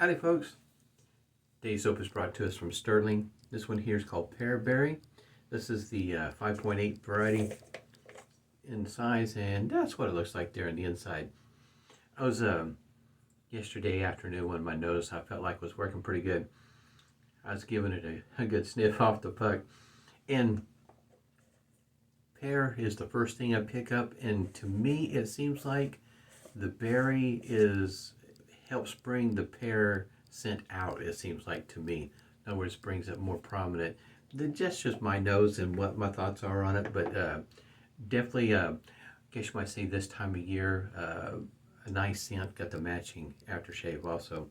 Howdy folks, today's soap is brought to us from Stirling. This one here is called Pearberry. This is the 5.8 variety in size, and that's what it looks like there on the inside. I was yesterday afternoon when my nose I felt like was working pretty good. I was giving it a good sniff off the puck, and pear is the first thing I pick up, and to me it seems like the berry helps bring the pear scent out, it seems like to me. In other words, brings it more prominent. That's just my nose and what my thoughts are on it, but definitely, I guess you might say this time of year, a nice scent, got the matching aftershave also.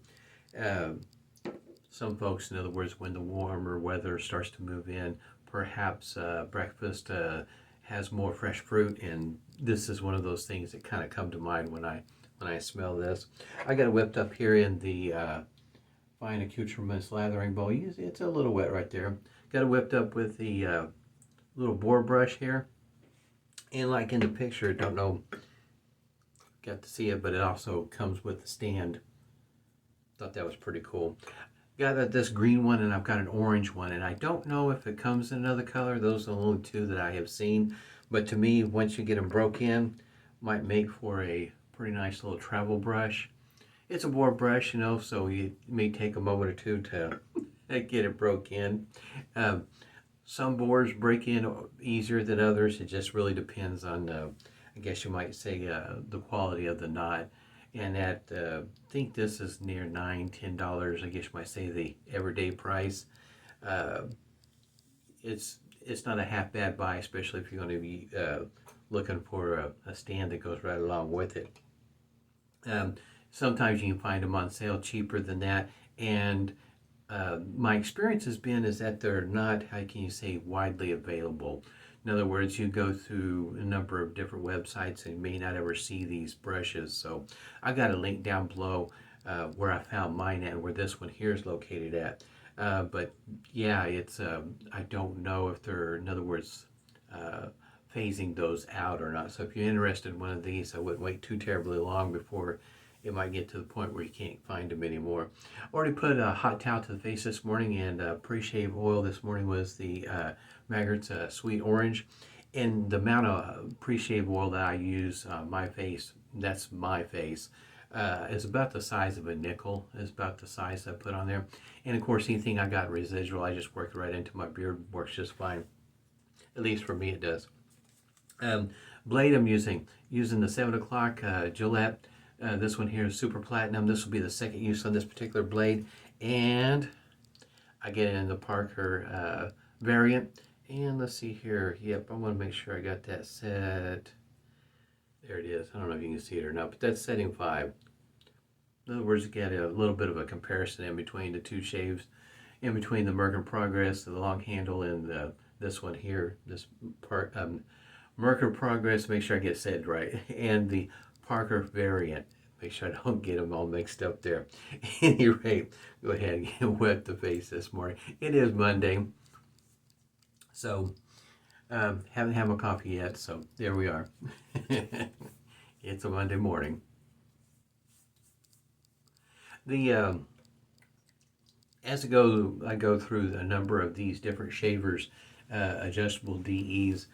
Some folks, in other words, when the warmer weather starts to move in, perhaps breakfast has more fresh fruit, and this is one of those things that kind of come to mind when I smell this. I got it whipped up here in the fine accoutrements lathering bowl. It's a little wet right there. Got it whipped up with the little boar brush here. And like in the picture, don't know, got to see it, but it also comes with the stand. Thought that was pretty cool. Got this green one, and I've got an orange one, and I don't know if it comes in another color. Those are the only two that I have seen. But to me, once you get them broke in, might make for a pretty nice little travel brush. It's a boar brush, you know, so it may take a moment or two to get it broke in. Some boars break in easier than others. It just really depends on, I guess you might say, the quality of the knot. And at, I think this is near $9, $10. I guess you might say the everyday price. It's not a half bad buy, especially if you're going to be looking for a stand that goes right along with it. Sometimes you can find them on sale cheaper than that, and my experience has been is that they're not, how can you say, widely available. In other words, you go through a number of different websites and may not ever see these brushes. So I got a link down below where I found mine at, where this one here is located at. But yeah, it's I don't know if they're, in other words, phasing those out or not. So if you're interested in one of these, I wouldn't wait too terribly long before it might get to the point where you can't find them anymore. Already put a hot towel to the face this morning, and Preshave oil this morning was the Maggard's Sweet Orange. And the amount of Preshave oil that I use on my face, that's my face, is about the size of a nickel, is about the size I put on there. And of course, anything I got residual, I just work right into my beard, works just fine. At least for me it does. Blade I'm using the 7 o'clock Gillette. This one here is Super Platinum. This will be the second use on this particular blade. And I get it in the Parker variant. And let's see here. Yep, I want to make sure I got that set. There it is. I don't know if you can see it or not, but that's setting 5. In other words, you get a little bit of a comparison in between the two shaves, in between the Merkin Progress, the long handle, and this one here, this part, Merkin Progress, make sure I get it said right, and the Parker variant. Make sure I don't get them all mixed up there. At any rate, go ahead and get wet the face this morning. It is Monday, so haven't had my coffee yet, so there we are. It's a Monday morning. As I go through a number of these different shavers, adjustable DEs.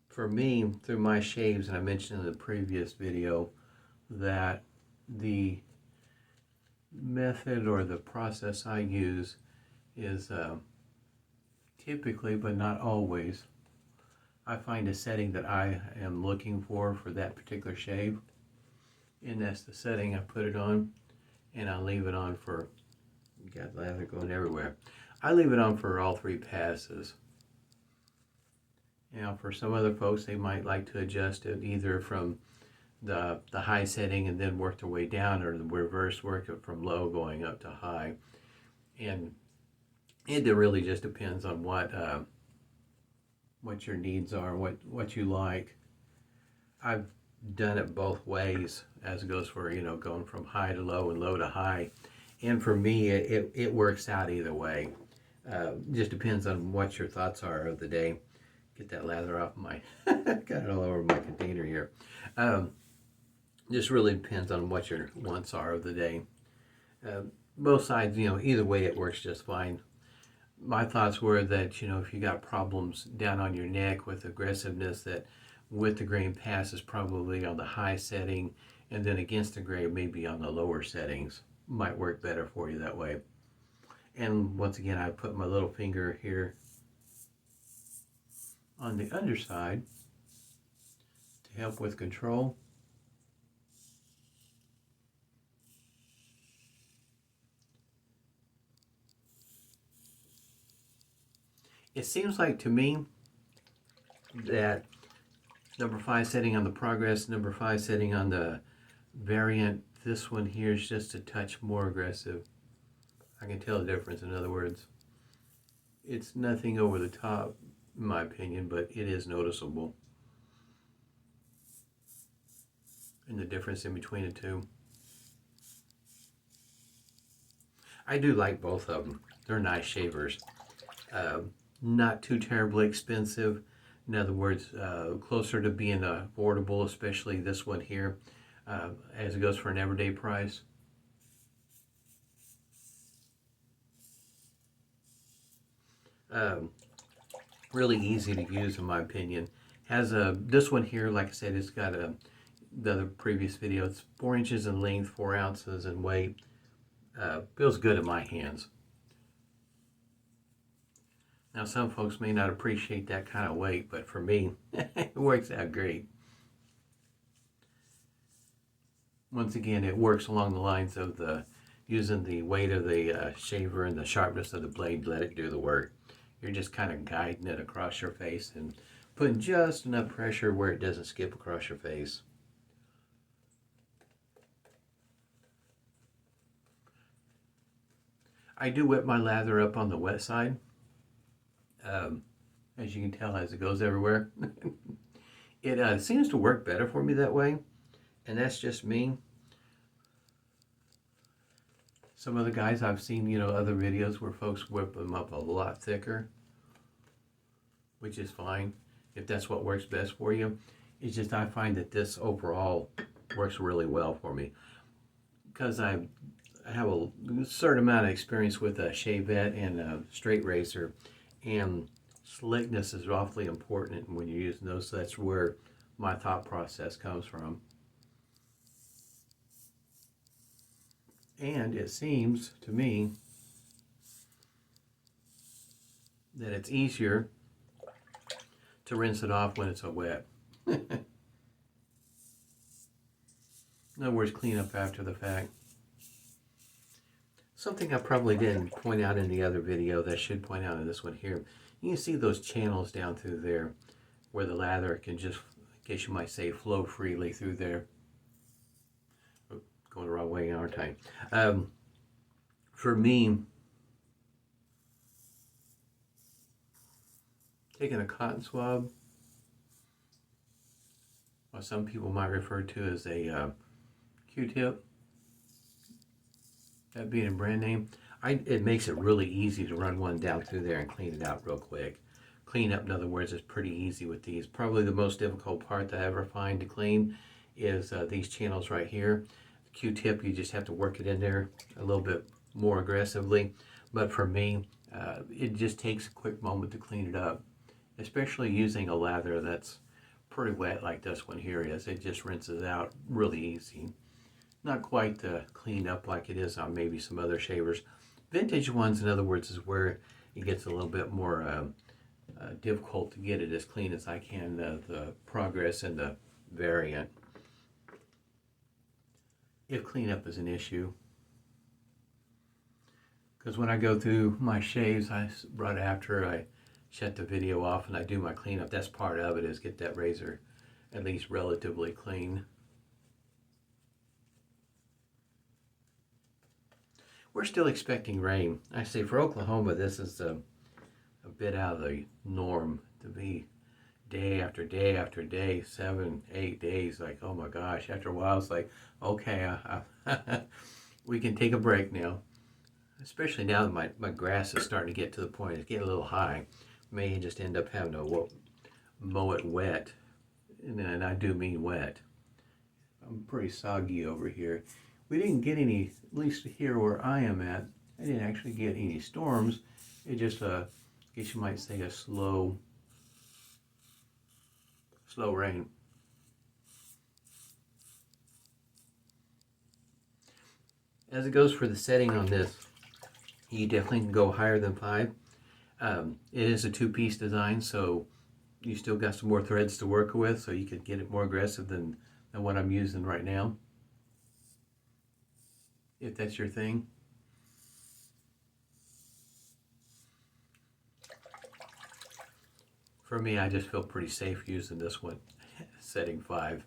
For me, through my shaves, and I mentioned in the previous video that the method or the process I use is typically, but not always, I find a setting that I am looking for that particular shave, and that's the setting I put it on, and I leave it on for, got lather going everywhere, I leave it on for all 3 passes. Now, for some other folks, they might like to adjust it either from the high setting and then work their way down, or the reverse, work it from low going up to high. And it really just depends on what your needs are, what you like. I've done it both ways, as it goes for, you know, going from high to low and low to high. And for me, it works out either way. Just depends on what your thoughts are of the day. Get that lather off my, got it all over my container here. Just really depends on what your wants are of the day. Uh, Both sides, either way it works just fine. My thoughts were that, if you got problems down on your neck with aggressiveness, that with the grain pass is probably on the high setting, and then against the grain maybe on the lower settings. Might work better for you that way. And once again, I put my little finger here on the underside to help with control. It seems like to me that number 5 setting on the progress, number 5 setting on the variant, this one here is just a touch more aggressive. I can tell the difference, in other words. It's nothing over the top, in my opinion, but it is noticeable. And the difference in between the two. I do like both of them. They're nice shavers. Not too terribly expensive. In other words, closer to being affordable, especially this one here, as it goes for an everyday price. Really easy to use, in my opinion. Has this one here, like I said, it's got the other previous video. It's 4 inches in length, 4 ounces in weight. Feels good in my hands. Now, some folks may not appreciate that kind of weight, but for me, it works out great. Once again, it works along the lines of using the weight of the shaver and the sharpness of the blade to let it do the work. You're just kind of guiding it across your face and putting just enough pressure where it doesn't skip across your face. I do whip my lather up on the wet side. As you can tell, as it goes everywhere. It seems to work better for me that way, and that's just me. Some of the guys I've seen, other videos where folks whip them up a lot thicker, which is fine if that's what works best for you. It's just I find that this overall works really well for me because I have a certain amount of experience with a shavette and a straight razor, and slickness is awfully important when you're using those, so that's where my thought process comes from. And it seems to me that it's easier to rinse it off when it's wet. In other words, clean up after the fact. Something I probably didn't point out in the other video that I should point out in this one here. You can see those channels down through there where the lather can just, I guess you might say, flow freely through there. Oh, going the wrong way, aren't I? For me, taking a cotton swab, what some people might refer to as a Q-tip, that being a brand name, it makes it really easy to run one down through there and clean it out real quick. Clean up, in other words, is pretty easy with these. Probably the most difficult part that I ever find to clean is these channels right here. The Q-tip, you just have to work it in there a little bit more aggressively. But for me, it just takes a quick moment to clean it up, especially using a lather that's pretty wet like this one here is. It just rinses out really easy. Not quite cleaned up like it is on maybe some other shavers. Vintage ones, in other words, is where it gets a little bit more difficult to get it as clean as I can, the progress and the variant, if cleanup is an issue. Because when I go through my shaves, right after I shut the video off and I do my cleanup, that's part of it, is get that razor at least relatively clean. We're still expecting rain. I say for Oklahoma, this is a bit out of the norm to be day after day after day, 7, 8 days. Like, oh my gosh, after a while it's like, okay, we can take a break now. Especially now that my grass is starting to get to the point, it's getting a little high. May just end up having to mow it wet. And I do mean wet. I'm pretty soggy over here. We didn't get any, at least here where I am at, I didn't actually get any storms. It just, I guess you might say a slow rain. As it goes for the setting on this, you definitely can go higher than 5. It is a two-piece design, so you still got some more threads to work with, so you could get it more aggressive than what I'm using right now, if that's your thing. For me, I just feel pretty safe using this one, setting 5.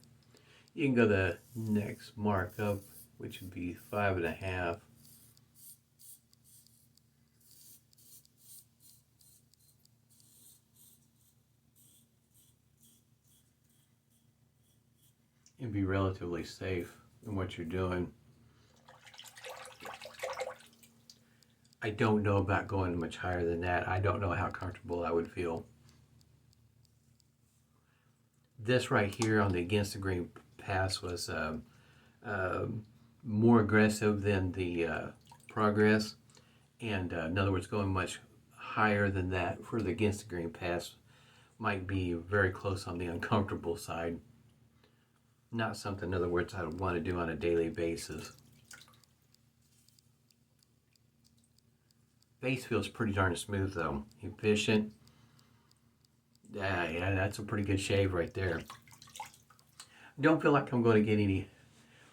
You can go the next mark up, which would be 5.5. And be relatively safe in what you're doing. I don't know about going much higher than that. I don't know how comfortable I would feel. This right here on the against the grain pass was more aggressive than the progress, and in other words, going much higher than that for the against the grain pass might be very close on the uncomfortable side. Not something, in other words, I would want to do on a daily basis. Base feels pretty darn smooth though. Efficient. Yeah, that's a pretty good shave right there. Don't feel like I'm going to get any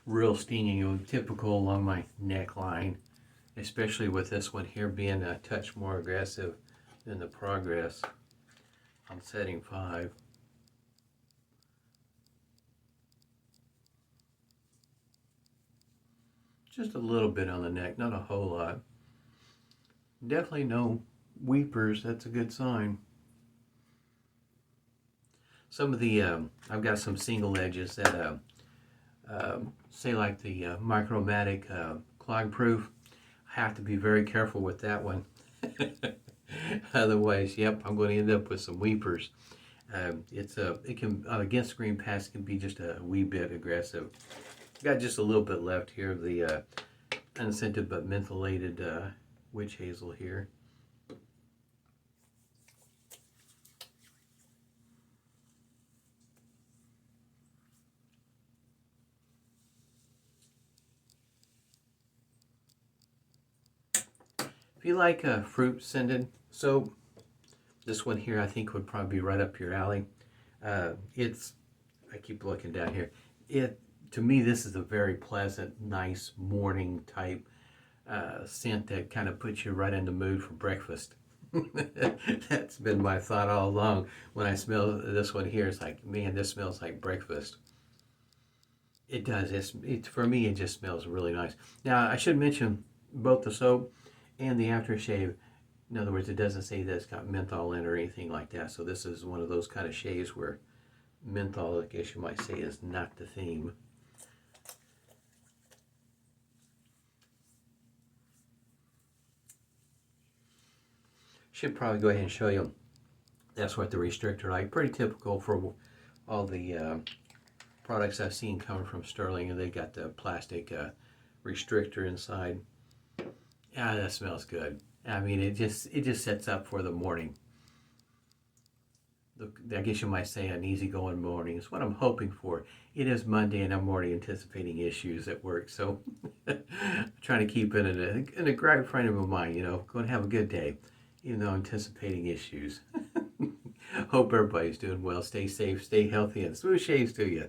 real stinging, typical along my neckline, especially with this one here being a touch more aggressive than the progress on setting 5. Just a little bit on the neck, not a whole lot. Definitely no weepers, that's a good sign. Some of the, I've got some single edges that say like the Micromatic clog proof. I have to be very careful with that one. Otherwise, yep, I'm going to end up with some weepers. It can, against green pass can be just a wee bit aggressive. Got just a little bit left here of the unscented but mentholated witch hazel here. If you like fruit scented soap, this one here I think would probably be right up your alley. I keep looking down here. To me, this is a very pleasant, nice morning type scent that kind of puts you right in the mood for breakfast. That's been my thought all along. When I smell this one here, it's like, man, this smells like breakfast. It does. For me, it just smells really nice. Now, I should mention both the soap and the aftershave. In other words, it doesn't say that it's got menthol in or anything like that. So this is one of those kind of shaves where menthol, I guess you might say, is not the theme. Should probably go ahead and show you. That's what the restrictor like. Pretty typical for all the products I've seen coming from Stirling, and they got the plastic restrictor inside. Yeah, that smells good. I mean, it just sets up for the morning. I guess you might say an easygoing morning is what I'm hoping for. It is Monday, and I'm already anticipating issues at work, so I'm trying to keep it in a great frame of mind. Going to have a good day, even though I'm anticipating issues. Hope everybody's doing well. Stay safe, stay healthy, and smooth shaves to you.